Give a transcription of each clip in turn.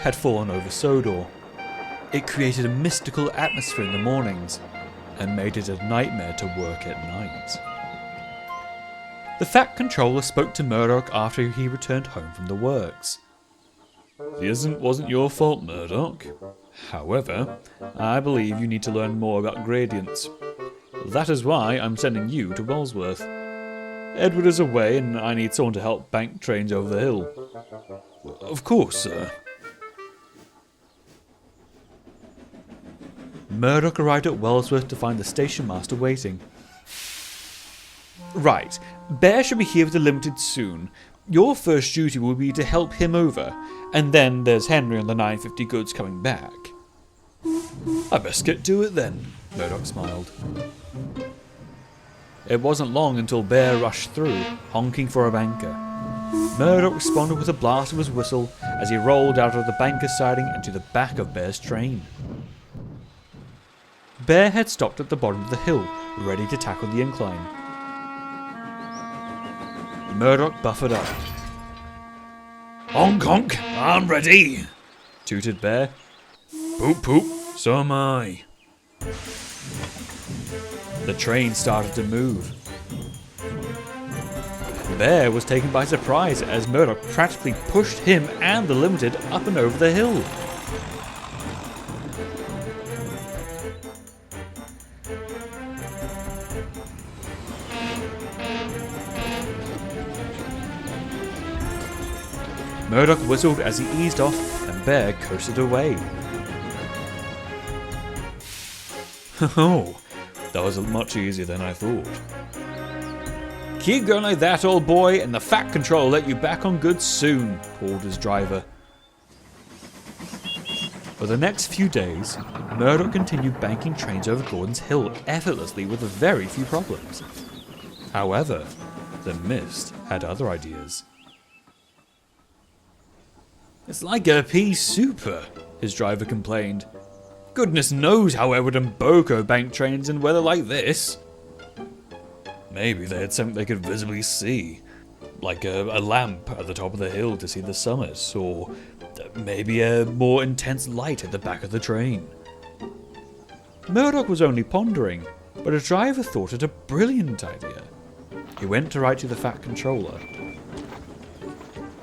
had fallen over Sodor. It created a mystical atmosphere in the mornings, and made it a nightmare to work at night. The Fat Controller spoke to Murdoch after he returned home from the works. "The incident wasn't your fault, Murdoch. However, I believe you need to learn more about gradients. That is why I'm sending you to Wellsworth. Edward is away and I need someone to help bank trains over the hill." "Of course, sir." Murdoch arrived at Wellsworth to find the station master waiting. "Right, Bear should be here with the Limited soon. Your first duty will be to help him over, and then there's Henry on the 950 goods coming back." "I best get to it then," Murdoch smiled. It wasn't long until Bear rushed through, honking for a banker. Murdoch responded with a blast of his whistle as he rolled out of the banker's siding into the back of Bear's train. Bear had stopped at the bottom of the hill, ready to tackle the incline. Murdoch buffered up. "Honk honk, I'm ready," tooted Bear. "Poop poop, so am I." The train started to move. Bear was taken by surprise as Murdoch practically pushed him and the Limited up and over the hill. Murdoch whistled as he eased off, and Bear coasted away. Oh, that was much easier than I thought. "Keep going like that, old boy, and the Fat Controller will let you back on good soon," called his driver. For the next few days, Murdoch continued banking trains over Gordon's Hill effortlessly with very few problems. However, the Mist had other ideas. "It's like a pea souper," his driver complained. "Goodness knows how Edward and Boko bank trains in weather like this." Maybe they had something they could visibly see, like a lamp at the top of the hill to see the summit, or maybe a more intense light at the back of the train. Murdoch was only pondering, but a driver thought it a brilliant idea. He went to write to the Fat Controller.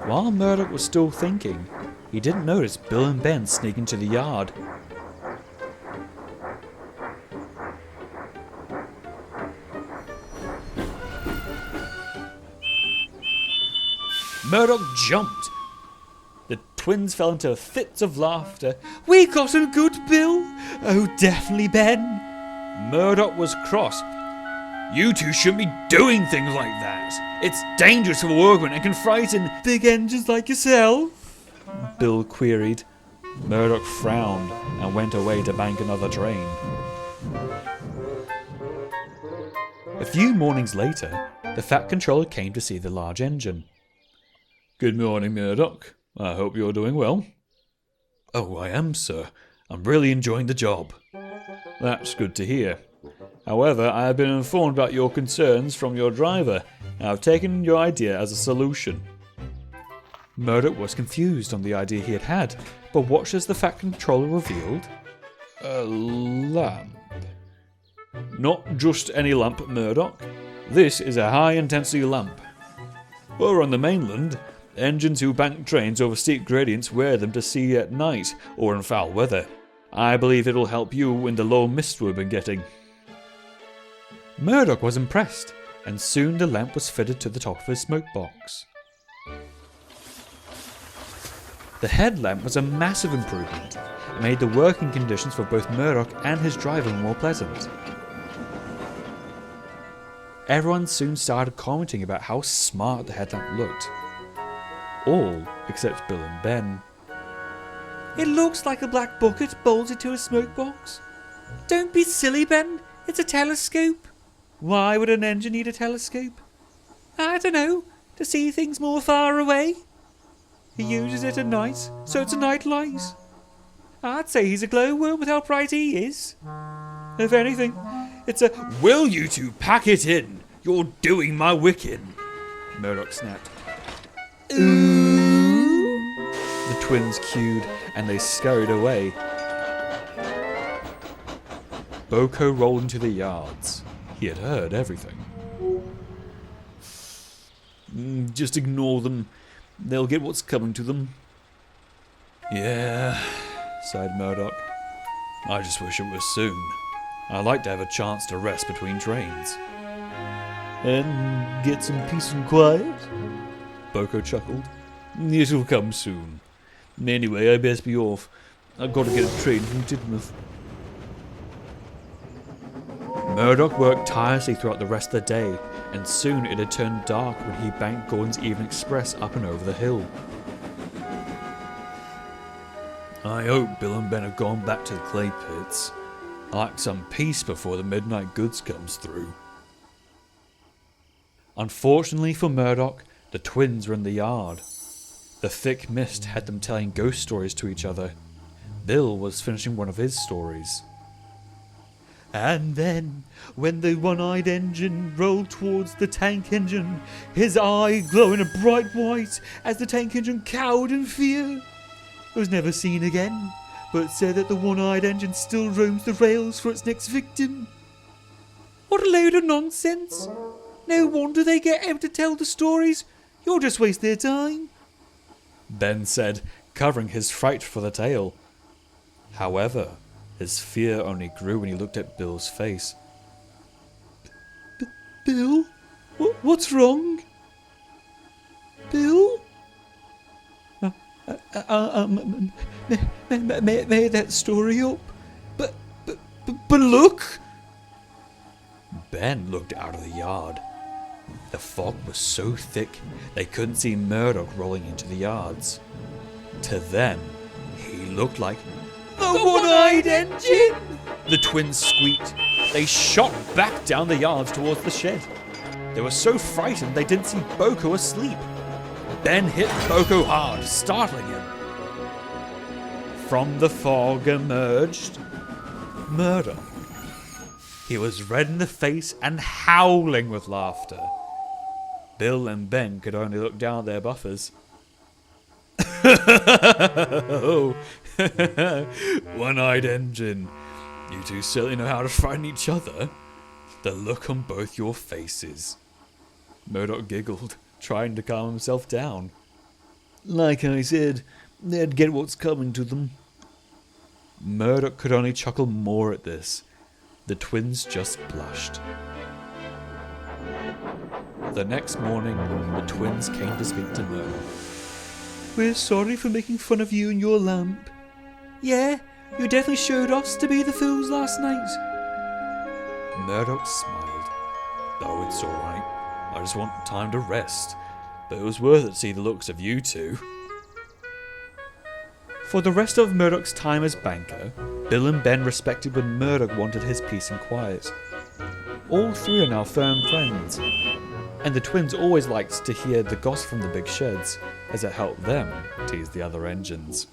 While Murdoch was still thinking, he didn't notice Bill and Ben sneak into the yard. Murdoch jumped. The twins fell into fits of laughter. "We got him good, Bill." "Oh, definitely, Ben." Murdoch was cross. "You two shouldn't be doing things like that. It's dangerous for workmen and can frighten big engines like yourself," Bill queried. Murdoch frowned and went away to bank another train. A few mornings later, the Fat Controller came to see the large engine. "Good morning, Murdoch. I hope you're doing well." "Oh, I am, sir. I'm really enjoying the job." "That's good to hear. However, I have been informed about your concerns from your driver, and I've taken your idea as a solution." Murdoch was confused on the idea he had, but watched as the Fat Controller revealed a lamp. "Not just any lamp, Murdoch. This is a high-intensity lamp. Over on the mainland, engines who bank trains over steep gradients wear them to see at night or in foul weather. I believe it'll help you in the low mist we've been getting." Murdoch was impressed, and soon the lamp was fitted to the top of his smoke box. The headlamp was a massive improvement. It made the working conditions for both Murdoch and his driver more pleasant. Everyone soon started commenting about how smart the headlamp looked. All except Bill and Ben. "It looks like a black bucket bolted to a smoke box." "Don't be silly, Ben. It's a telescope." "Why would an engine need a telescope?" "I don't know. To see things more far away." "He uses it at night, so it's a night light." "I'd say he's a glowworm with how bright he is." "If anything, it's a—" "Will you two pack it in? You're doing my wicking," Murdoch snapped. "Ooh." The twins queued and they scurried away. Boko rolled into the yards. He had heard everything. Just ignore them. They'll get what's coming to them. Yeah, sighed Murdoch. I just wish it was soon. I'd like to have a chance to rest between trains. And get some peace and quiet? Boko chuckled. It'll come soon. Anyway, I best be off. I've got to get a train from Tidmouth. Murdoch worked tirelessly throughout the rest of the day, and soon it had turned dark when he banked Gordon's Evening Express up and over the hill. I hope Bill and Ben have gone back to the clay pits. I like some peace before the midnight goods comes through. Unfortunately for Murdoch, the twins were in the yard. The thick mist had them telling ghost stories to each other. Bill was finishing one of his stories. And then, when the one-eyed engine rolled towards the tank engine, his eye glowing a bright white as the tank engine cowered in fear. It was never seen again, but said that the one-eyed engine still roams the rails for its next victim. What a load of nonsense! No wonder they get him to tell the stories. You'll just waste their time, Ben said, covering his fright for the tale. However, his fear only grew when he looked at Bill's face. Bill? What's wrong? Bill? Made that story up. But look! Ben looked out of the yard. The fog was so thick they couldn't see Murdoch rolling into the yards. To them, he looked like the one-eyed engine! The twins squeaked. They shot back down the yards towards the shed. They were so frightened they didn't see Boko asleep. Ben hit Boko hard, startling him. From the fog emerged Murdoch. He was red in the face and howling with laughter. Bill and Ben could only look down at their buffers. Oh, one-eyed engine. You two certainly know how to frighten each other. The look on both your faces. Murdoch giggled, trying to calm himself down. Like I said, they'd get what's coming to them. Murdoch could only chuckle more at this. The twins just blushed. The next morning, the twins came to speak to Murdoch. We're sorry for making fun of you and your lamp. Yeah, you definitely showed us to be the fools last night. Murdoch smiled. Oh, it's alright. I just want time to rest. But it was worth it to see the looks of you two. For the rest of Murdoch's time as banker, Bill and Ben respected when Murdoch wanted his peace and quiet. All three are now firm friends, and the twins always liked to hear the gossip from the big sheds, as it helped them tease the other engines.